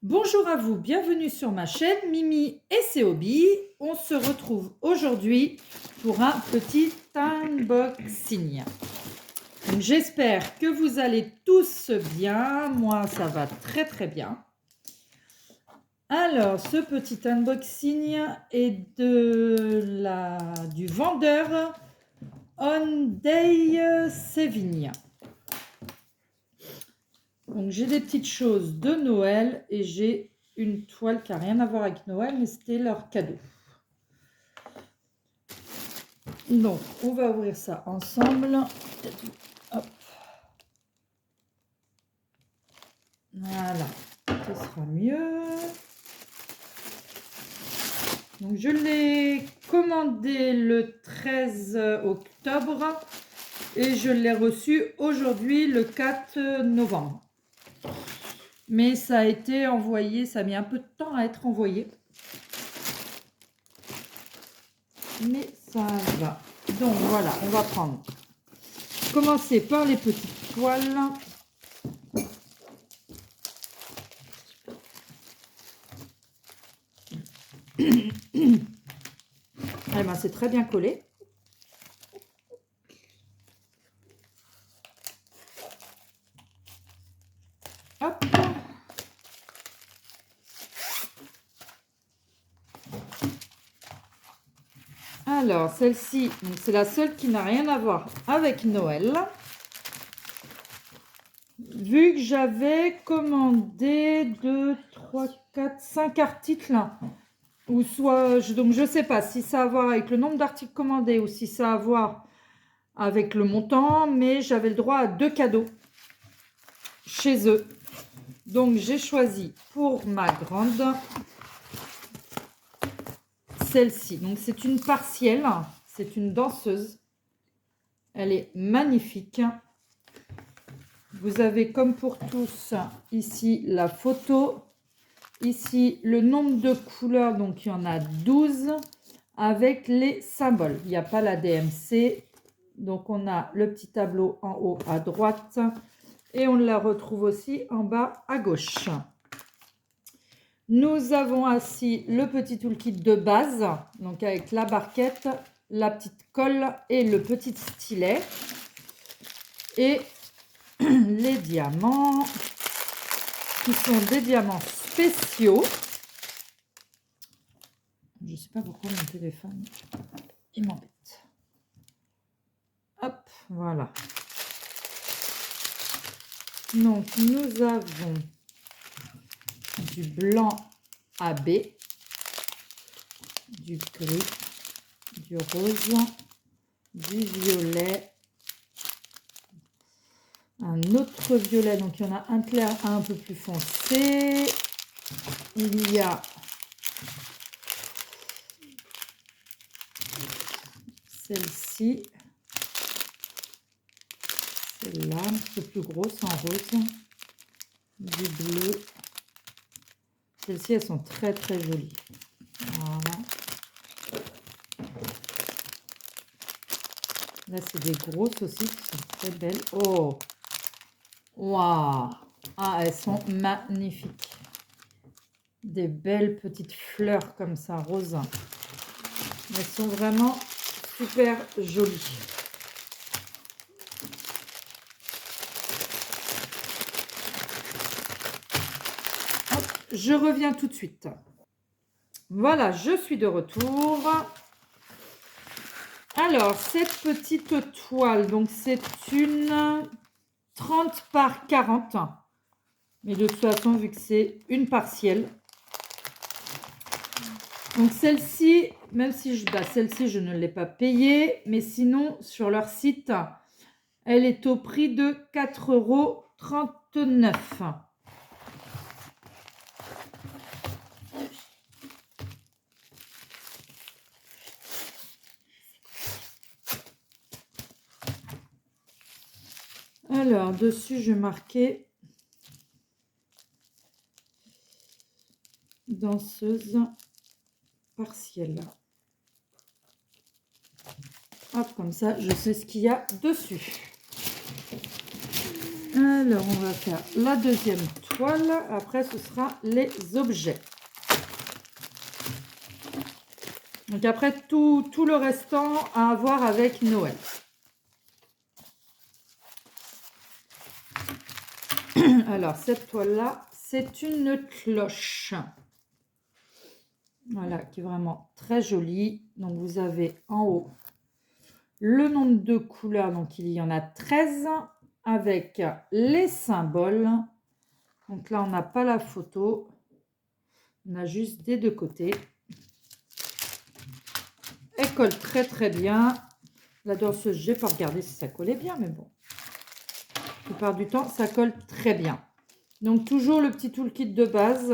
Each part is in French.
Bonjour à vous, bienvenue sur ma chaîne Mimi et ses hobbies. On se retrouve aujourd'hui pour un petit unboxing. J'espère que vous allez tous bien. Moi, ça va très très bien. Alors, ce petit unboxing est du vendeur Hyundai Sévigne. Donc, j'ai des petites choses de Noël et j'ai une toile qui n'a rien à voir avec Noël, mais c'était leur cadeau. Donc, on va ouvrir ça ensemble. Hop. Voilà, ce sera mieux. Donc, je l'ai commandé le 13 octobre et je l'ai reçu aujourd'hui, le 4 novembre. Mais ça a été envoyé, ça a mis un peu de temps à être envoyé. Mais ça va. Donc voilà, on va commencer par les petites toiles. Eh ben, c'est très bien collé. Hop. Alors, celle-ci, c'est la seule qui n'a rien à voir avec Noël. Vu que j'avais commandé 2, 3, 4, 5 articles, ou soit, donc je ne sais pas si ça a à voir avec le nombre d'articles commandés ou si ça a à voir avec le montant, mais j'avais le droit à 2 cadeaux chez eux. Donc, j'ai choisi pour ma grande celle-ci. Donc, c'est une partielle, c'est une danseuse. Elle est magnifique. Vous avez, comme pour tous, ici la photo. Ici, le nombre de couleurs, donc il y en a 12, avec les symboles. Il n'y a pas la DMC. Donc, on a le petit tableau en haut à droite. Et on la retrouve aussi en bas à gauche. Nous avons ainsi le petit toolkit de base, donc avec la barquette, la petite colle et le petit stylet. Et les diamants, qui sont des diamants spéciaux. Je ne sais pas pourquoi mon téléphone, il m'embête. Hop, voilà. Donc, nous avons du blanc AB, du gris, du rose, du violet, un autre violet, donc il y en a un clair, un peu plus foncé. Il y a celle-ci, celle-là, un peu plus grosse en rose, du bleu. Celles-ci, elles sont très très jolies. Voilà. Là, c'est des grosses aussi qui sont très belles. Oh, waouh! Ah, elles sont magnifiques. Des belles petites fleurs comme ça, roses. Elles sont vraiment super jolies. Hop, je reviens tout de suite. Voilà, je suis de retour. Alors, cette petite toile, donc c'est une 30 par 40. Mais de toute façon, vu que c'est une partielle. Donc celle-ci, même si celle-ci, je ne l'ai pas payée, mais sinon, sur leur site, elle est au prix de 4,39 €. Alors, dessus, je marquais danseuse partielle. Hop, comme ça, je sais ce qu'il y a dessus. Alors, on va faire la deuxième toile. Après, ce sera les objets. Donc après, tout le restant à voir avec Noël. Alors, cette toile-là, c'est une cloche. Voilà, qui est vraiment très jolie. Donc, vous avez en haut le nombre de couleurs. Donc, il y en a 13 avec les symboles. Donc là, on n'a pas la photo. On a juste des deux côtés. Elle colle très très bien. La danseuse, je n'ai pas regardé si ça collait bien, mais bon. La plupart du temps, ça colle très bien. Donc toujours le petit toolkit de base.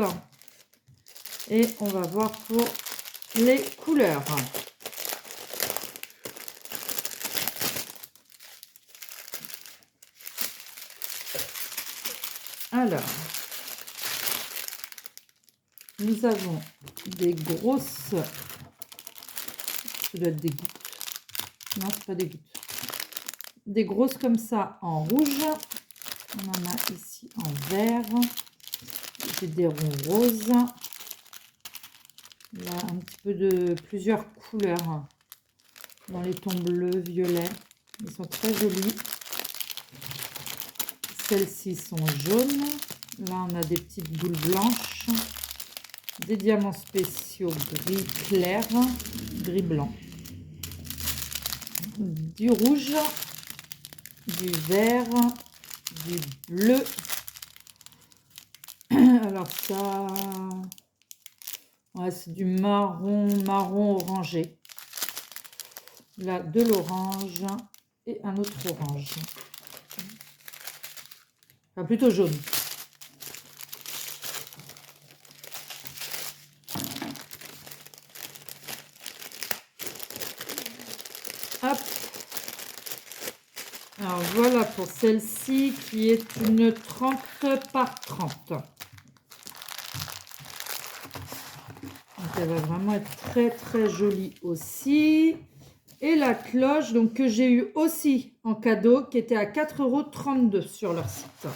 Et on va voir pour les couleurs. Alors, nous avons des grosses... Ça doit être des gouttes. Non, c'est pas des gouttes. Des grosses comme ça en rouge. On en a ici en vert. J'ai des ronds roses. Là, un petit peu de plusieurs couleurs dans les tons bleus, violets. Ils sont très jolis. Celles-ci sont jaunes. Là, on a des petites boules blanches. Des diamants spéciaux gris clair, gris blanc. Du rouge, du vert, du bleu. Alors ça, ouais, c'est du marron orangé. Là, de l'orange et un autre orange. Enfin, plutôt jaune. Hop. Alors voilà pour celle-ci qui est une 30 par 30. Donc elle va vraiment être très très jolie aussi. Et la cloche donc que j'ai eu aussi en cadeau qui était à 4,32 € sur leur site.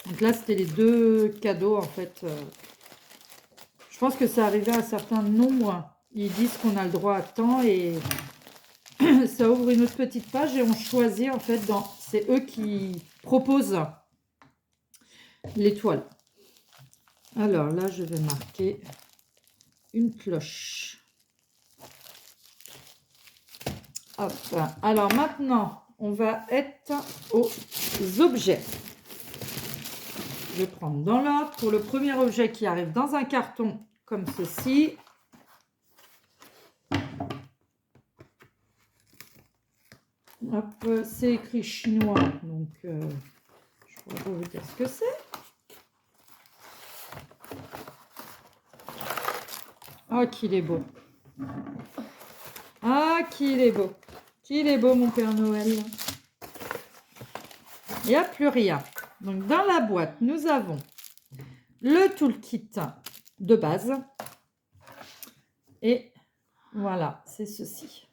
Donc là c'était les deux cadeaux en fait. Je pense que ça arrivait à un certain nombre. Ils disent qu'on a le droit à temps et ça ouvre une autre petite page et on choisit en fait c'est eux qui proposent l'étoile. Alors là, je vais marquer une cloche. Hop. Alors maintenant, on va être aux objets. Je vais prendre dans l'ordre. Pour le premier objet qui arrive dans un carton comme ceci. Hop, c'est écrit chinois, donc je ne pourrais pas vous dire ce que c'est. Ah, qu'il est beau. Ah, qu'il est beau. Qu'il est beau, mon Père Noël. Il n'y a plus rien. Donc, dans la boîte, nous avons le toolkit de base. Et voilà, c'est ceci.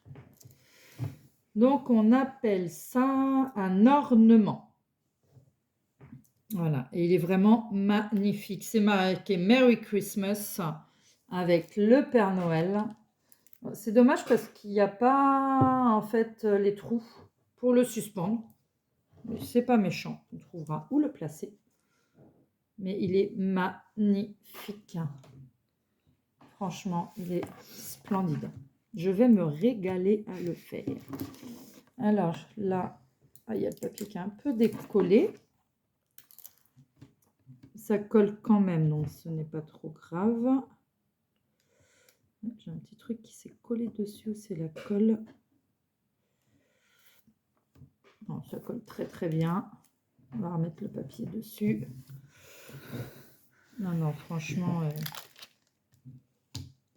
Donc, on appelle ça un ornement. Voilà, et il est vraiment magnifique. C'est marqué Merry Christmas avec le Père Noël. C'est dommage parce qu'il n'y a pas en fait les trous pour le suspendre. C'est pas méchant, on trouvera où le placer. Mais il est magnifique. Franchement, il est splendide. Je vais me régaler à le faire. Alors là, il y a le papier qui est un peu décollé. Ça colle quand même, donc ce n'est pas trop grave. J'ai un petit truc qui s'est collé dessus, c'est la colle. Non, ça colle très très bien. On va remettre le papier dessus. Non, non, franchement...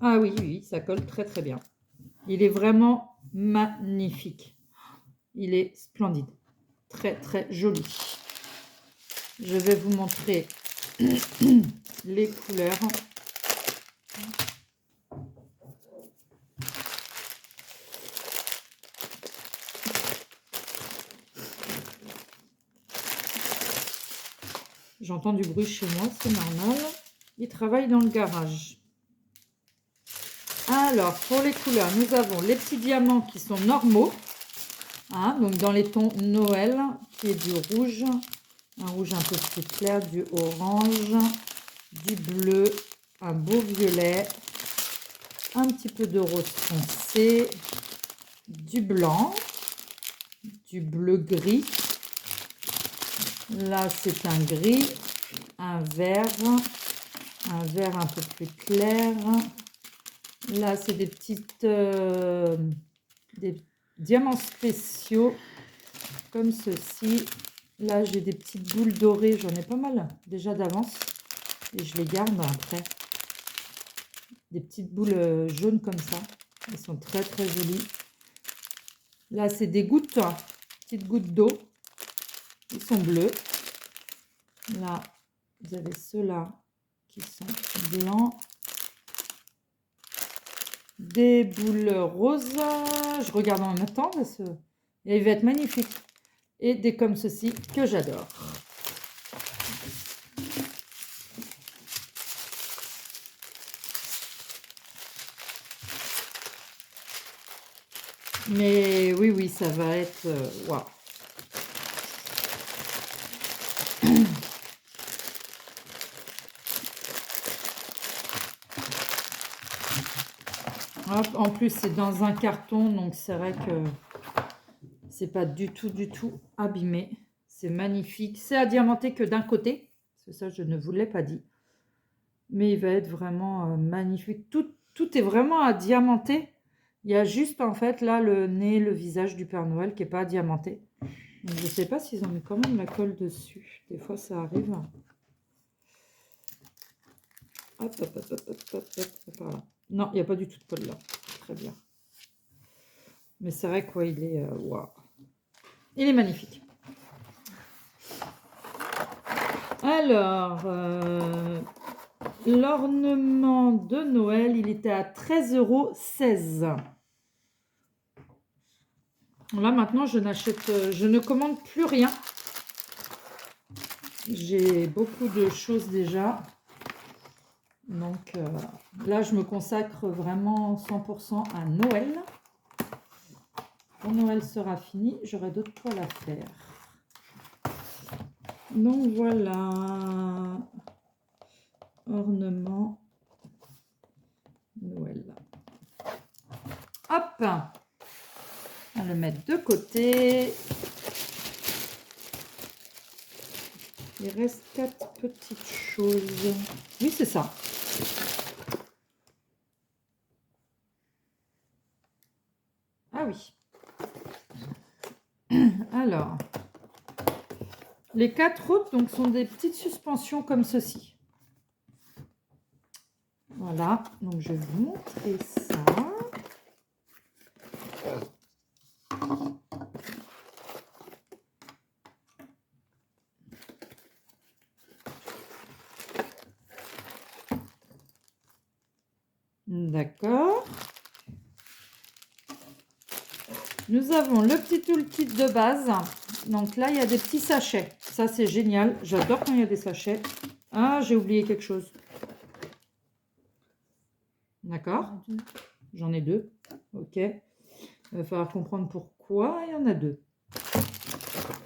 Ah oui, oui, ça colle très très bien. Il est vraiment magnifique. Il est splendide. Très très joli. Je vais vous montrer les couleurs. J'entends du bruit chez moi, c'est normal. Il travaille dans le garage. Alors, pour les couleurs, nous avons les petits diamants qui sont normaux. Hein, donc, dans les tons Noël, qui est du rouge. Un rouge un peu plus clair, du orange, du bleu, un beau violet, un petit peu de rose foncé, du blanc, du bleu gris. Là, c'est un gris, un vert un peu plus clair. Là, c'est des petites des diamants spéciaux comme ceci. Là, j'ai des petites boules dorées, j'en ai pas mal déjà d'avance et je les garde après. Des petites boules jaunes comme ça, elles sont très très jolies. Là, c'est des gouttes, petites gouttes d'eau, ils sont bleus. Là, vous avez ceux-là qui sont blancs. Des boules roses, je regarde en même temps parce que il va être magnifique. Et des comme ceci que j'adore. Mais oui, oui, ça va être... waouh. Hop, en plus, c'est dans un carton, donc c'est vrai que c'est pas du tout abîmé. C'est magnifique. C'est à diamanter que d'un côté. C'est ça, je ne vous l'ai pas dit. Mais il va être vraiment magnifique. Tout est vraiment à diamanter. Il y a juste, en fait, là, le nez, le visage du Père Noël qui n'est pas diamanté. Donc, je ne sais pas s'ils ont mis quand même la colle dessus. Des fois, ça arrive. Hop, hop, hop, hop, hop, hop, hop, voilà. Non, il n'y a pas du tout de colle là. Très bien. Mais c'est vrai quoi, il est... waouh. Il est magnifique. Alors, l'ornement de Noël, il était à 13,16 €. Là, maintenant, je ne commande plus rien. J'ai beaucoup de choses déjà. Donc, là, je me consacre vraiment 100% à Noël. Quand Noël sera fini, j'aurai d'autres poils à faire. Donc, voilà. Ornement Noël. Hop! On va le mettre de côté. Il reste 4 petites choses. Oui, c'est ça. Ah oui. Alors, les 4 autres donc, sont des petites suspensions comme ceci. Voilà, donc je vais vous montrer ça. D'accord. Nous avons le petit toolkit de base. Donc là, il y a des petits sachets. Ça, c'est génial. J'adore quand il y a des sachets. Ah, j'ai oublié quelque chose. D'accord. J'en ai 2. Ok. Il va falloir comprendre pourquoi il y en a 2.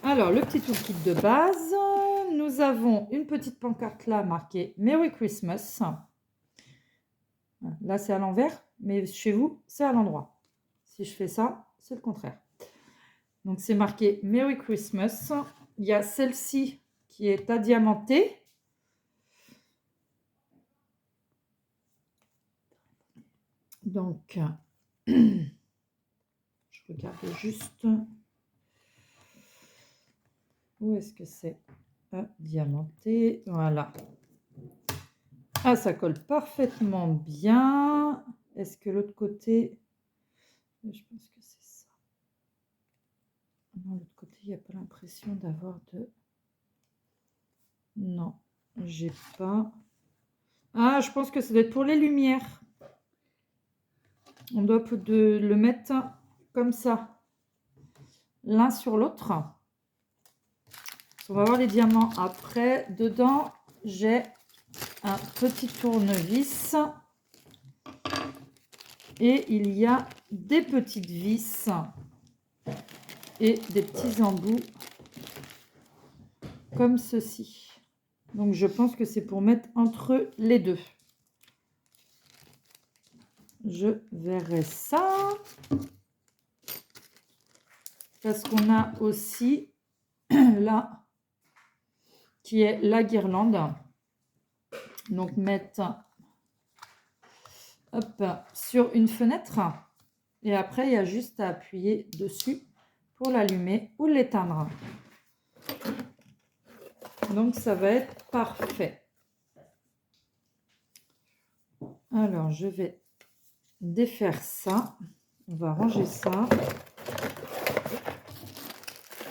Alors, le petit toolkit de base. Nous avons une petite pancarte là marquée Merry Christmas. Là, c'est à l'envers, mais chez vous, c'est à l'endroit. Si je fais ça, c'est le contraire. Donc, c'est marqué Merry Christmas. Il y a celle-ci qui est à diamanter. Donc, je regarde juste. Où est-ce que c'est à diamanter? Voilà. Ah, ça colle parfaitement bien. Est-ce que l'autre côté... Je pense que c'est ça. Non, l'autre côté, il n'y a pas l'impression d'avoir de... Non, j'ai pas... Ah, je pense que ça doit être pour les lumières. On doit le mettre comme ça, l'un sur l'autre. On va voir les diamants après. Dedans, j'ai un petit tournevis. Et il y a des petites vis et des petits embouts comme ceci. Donc, je pense que c'est pour mettre entre les deux. Je verrai ça. Parce qu'on a aussi là, qui est la guirlande. Donc, mettre hop, sur une fenêtre. Et après, il y a juste à appuyer dessus pour l'allumer ou l'éteindre. Donc, ça va être parfait. Alors, je vais défaire ça. On va ranger ça.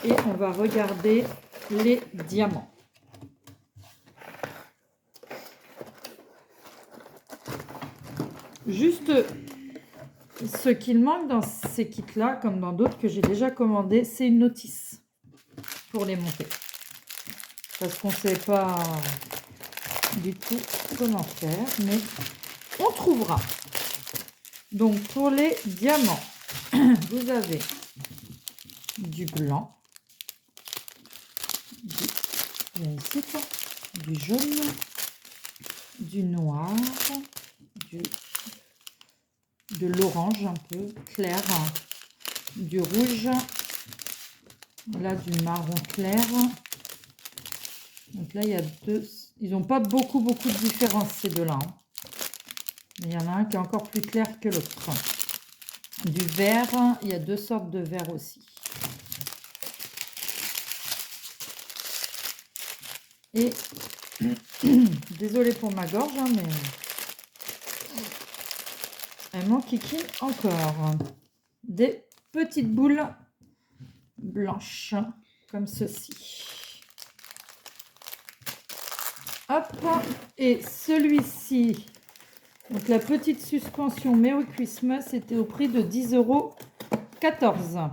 Et on va regarder les diamants. Juste ce qu'il manque dans ces kits-là, comme dans d'autres que j'ai déjà commandés, c'est une notice pour les monter. Parce qu'on ne sait pas du tout comment faire, mais on trouvera. Donc, pour les diamants, vous avez du blanc, du jaune, du noir, de l'orange un peu clair, du rouge, là du marron clair. Donc là, il y a deux. Ils n'ont pas beaucoup de différence, ces deux-là. Hein. Mais il y en a un qui est encore plus clair que l'autre. Du vert, il y a deux sortes de vert aussi. Et désolée pour ma gorge, hein, mais elle m'enquiquine encore. Des petites boules blanches, comme ceci. Hop, et celui-ci, donc la petite suspension Merry Christmas, était au prix de 10,14 €.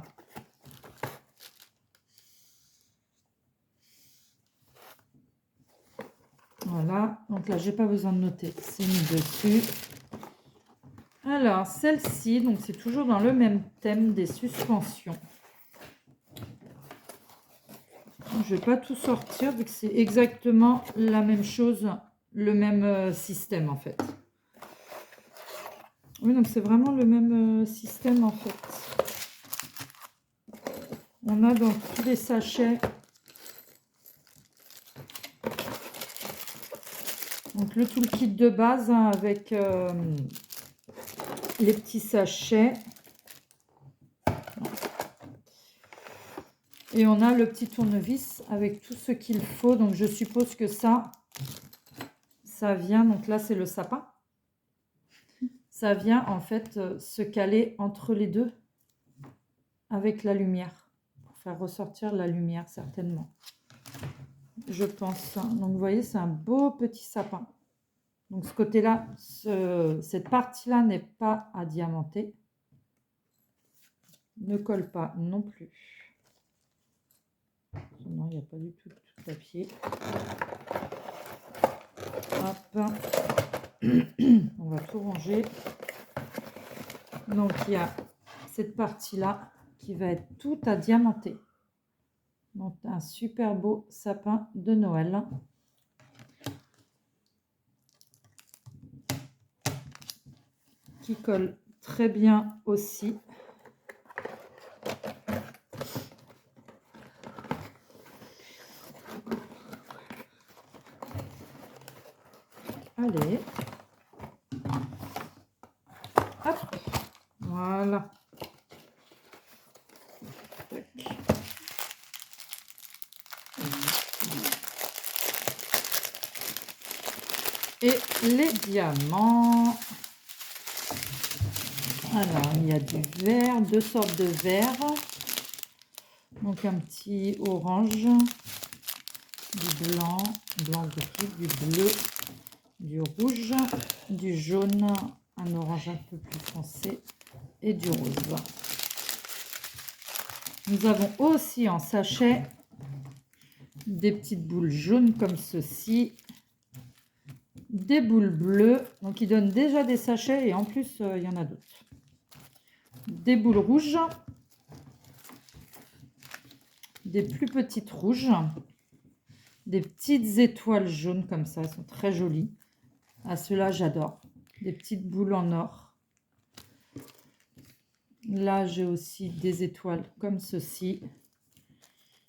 Voilà, donc là, j'ai pas besoin de noter, c'est mis dessus. Alors, celle-ci, donc c'est toujours dans le même thème des suspensions. Je ne vais pas tout sortir vu que c'est exactement la même chose, le même système en fait. Oui, donc c'est vraiment le même système en fait. On a donc tous les sachets. Donc tout le kit de base hein, avec les petits sachets. Et on a le petit tournevis avec tout ce qu'il faut. Donc, je suppose que ça vient. Donc là, c'est le sapin. Ça vient en fait se caler entre les deux avec la lumière. Pour faire ressortir la lumière, certainement. Je pense. Donc, vous voyez, c'est un beau petit sapin. Donc, ce côté-là, cette partie-là n'est pas à diamanter. Ne colle pas non plus. Non, il n'y a pas du tout de papier. Hop. On va tout ranger. Donc, il y a cette partie-là qui va être tout à diamanter. Donc, un super beau sapin de Noël. Qui colle très bien aussi. Allez. Hop. Voilà. Et les diamants. Alors, il y a du vert, deux sortes de vert. Donc, un petit orange, du blanc, gris, du bleu, du rouge, du jaune, un orange un peu plus foncé et du rose. Nous avons aussi en sachet des petites boules jaunes comme ceci, des boules bleues, donc ils donnent déjà des sachets et en plus il y en a d'autres. Des boules rouges, des plus petites rouges, des petites étoiles jaunes comme ça, elles sont très jolies. Ah, ceux-là j'adore. Des petites boules en or. Là j'ai aussi des étoiles comme ceci.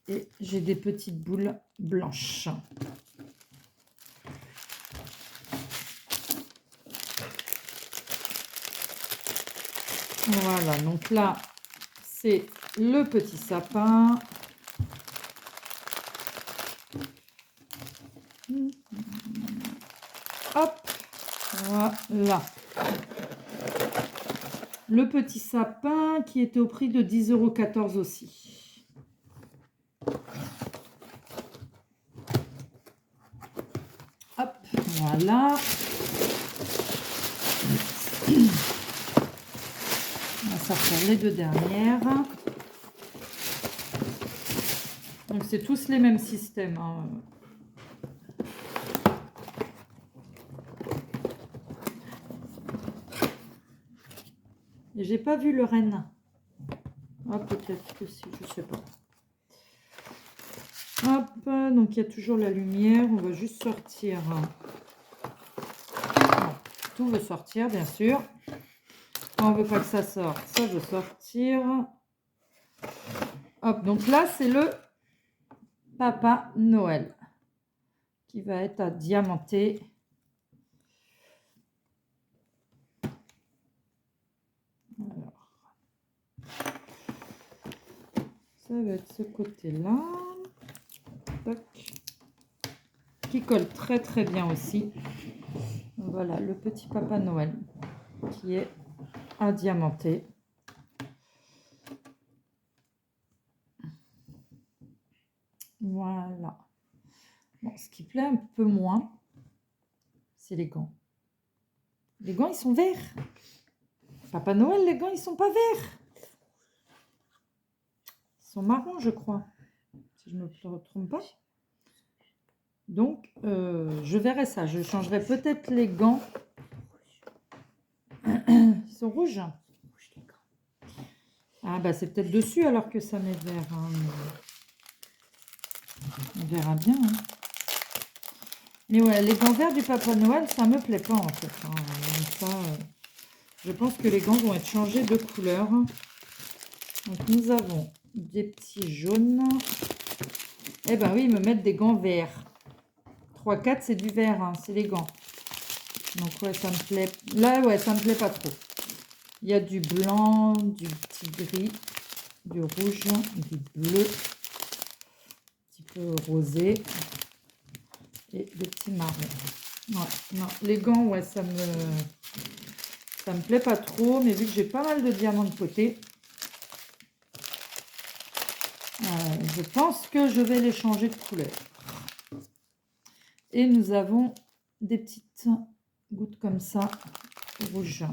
Et j'ai des petites boules blanches. Voilà, donc là, c'est le petit sapin. Hop, voilà. Le petit sapin qui était au prix de 10,14 € aussi. Hop, voilà. On va sortir les deux dernières. Donc c'est tous les mêmes systèmes, hein. Et j'ai pas vu le renne. Ah, peut-être que si, je sais pas. Hop, donc il y a toujours la lumière. On va juste sortir. Non, tout veut sortir, bien sûr. Quand on veut pas que ça sorte, ça veut sortir. Hop, donc là, c'est le Papa Noël qui va être à diamanter. Alors, ça va être ce côté-là. Qui colle très très bien aussi. Voilà, le petit Papa Noël qui est à diamanter. Voilà. Bon, ce qui plaît un peu moins, c'est les gants. Les gants, ils sont verts. Papa Noël, les gants, ils sont pas verts. Ils sont marrons, je crois. Si je ne me trompe pas. Donc, je verrai ça. Je changerai peut-être les gants. Ils sont rouges. Ah, bah c'est peut-être dessus alors que ça met vert. Hein, mais on verra bien. Hein. Mais ouais, les gants verts du Papa Noël, ça me plaît pas en fait. Hein. Ça, je pense que les gants vont être changés de couleur. Donc, nous avons des petits jaunes. Eh ben oui, ils me mettent des gants verts. 3-4, c'est du vert, hein, c'est les gants. Donc ouais, ça me plaît. Là, ouais, ça me plaît pas trop. Il y a du blanc, du petit gris, du rouge, du bleu, un petit peu rosé et des petits marrons. Ouais, non, les gants, ouais, ça me plaît pas trop, mais vu que j'ai pas mal de diamants de côté, je pense que je vais les changer de couleur. Et nous avons des petites gouttes comme ça, rouges.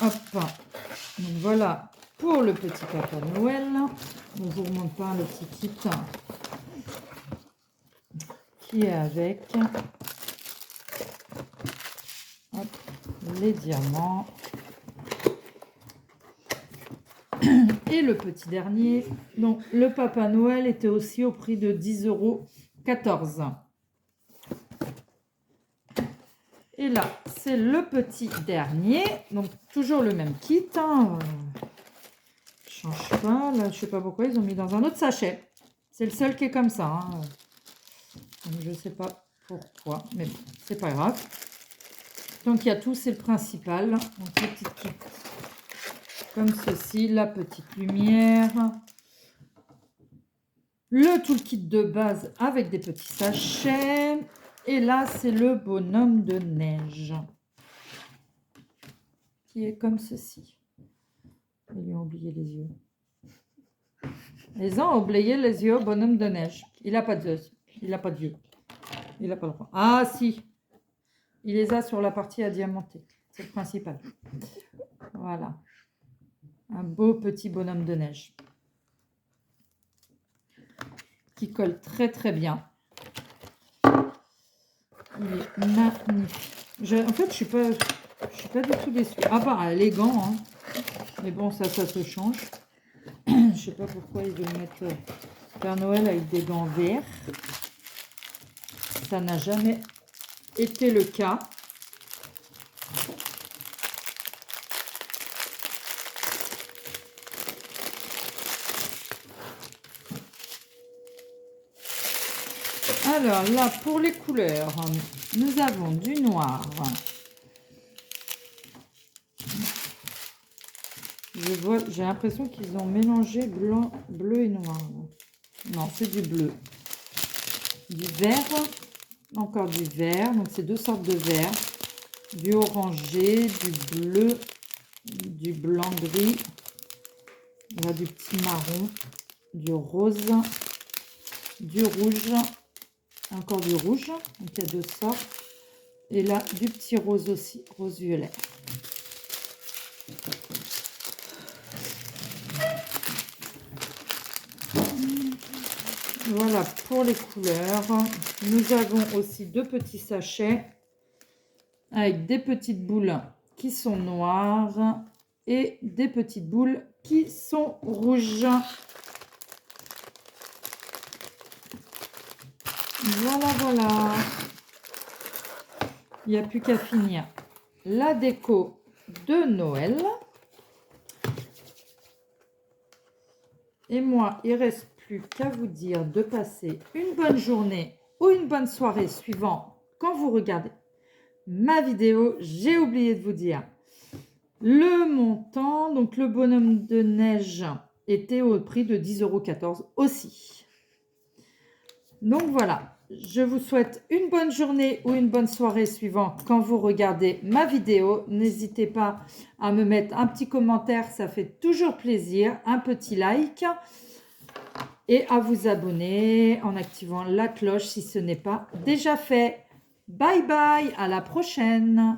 Hop, donc voilà pour le petit Papa Noël. On vous remonte pas le petit kit qui est avec. Hop, les diamants. Et le petit dernier, donc le Papa Noël était aussi au prix de 10,14 €. Et là, c'est le petit dernier, donc toujours le même kit. Hein. Change pas, là je sais pas pourquoi ils ont mis dans un autre sachet. C'est le seul qui est comme ça. Hein. Donc, je sais pas pourquoi, mais bon, c'est pas grave. Donc il y a tout, c'est le principal. Donc le petit kit comme ceci, la petite lumière. Le toolkit de base avec des petits sachets. Et là, c'est le bonhomme de neige. Qui est comme ceci. Ils lui ont oublié les yeux. Ils ont oublié les yeux au bonhomme de neige. Il n'a pas d'yeux. Il n'a pas d'yeux. Il n'a pas le droit. Ah si. Il les a sur la partie à diamanter. C'est le principal. Voilà. Un beau petit bonhomme de neige. qui colle très très bien. Il est magnifique. En fait, je suis pas du tout déçue. Ah bah, les gants, hein. Mais bon, ça se change. Je sais pas pourquoi ils veulent mettre Père Noël avec des gants verts. Ça n'a jamais été le cas. Alors là, pour les couleurs, nous avons du noir. J'ai l'impression qu'ils ont mélangé blanc, bleu et noir. Non, c'est du bleu. Du vert, encore du vert. Donc, c'est deux sortes de vert. Du orangé, du bleu, du blanc-gris. Là, du petit marron, du rose, du rouge, encore du rouge. Donc, il y a deux sortes. Et là, du petit rose aussi, rose violet. Voilà pour les couleurs. Nous avons aussi deux petits sachets avec des petites boules qui sont noires et des petites boules qui sont rouges. Voilà, voilà. Il n'y a plus qu'à finir la déco de Noël. Et moi, il ne reste plus qu'à vous dire de passer une bonne journée ou une bonne soirée suivant quand vous regardez ma vidéo. J'ai oublié de vous dire le montant. Donc, le bonhomme de neige était au prix de 10,14 € aussi. Donc, voilà. Je vous souhaite une bonne journée ou une bonne soirée suivant quand vous regardez ma vidéo. N'hésitez pas à me mettre un petit commentaire, ça fait toujours plaisir. Un petit like. Et à vous abonner en activant la cloche si ce n'est pas déjà fait. Bye bye, à la prochaine.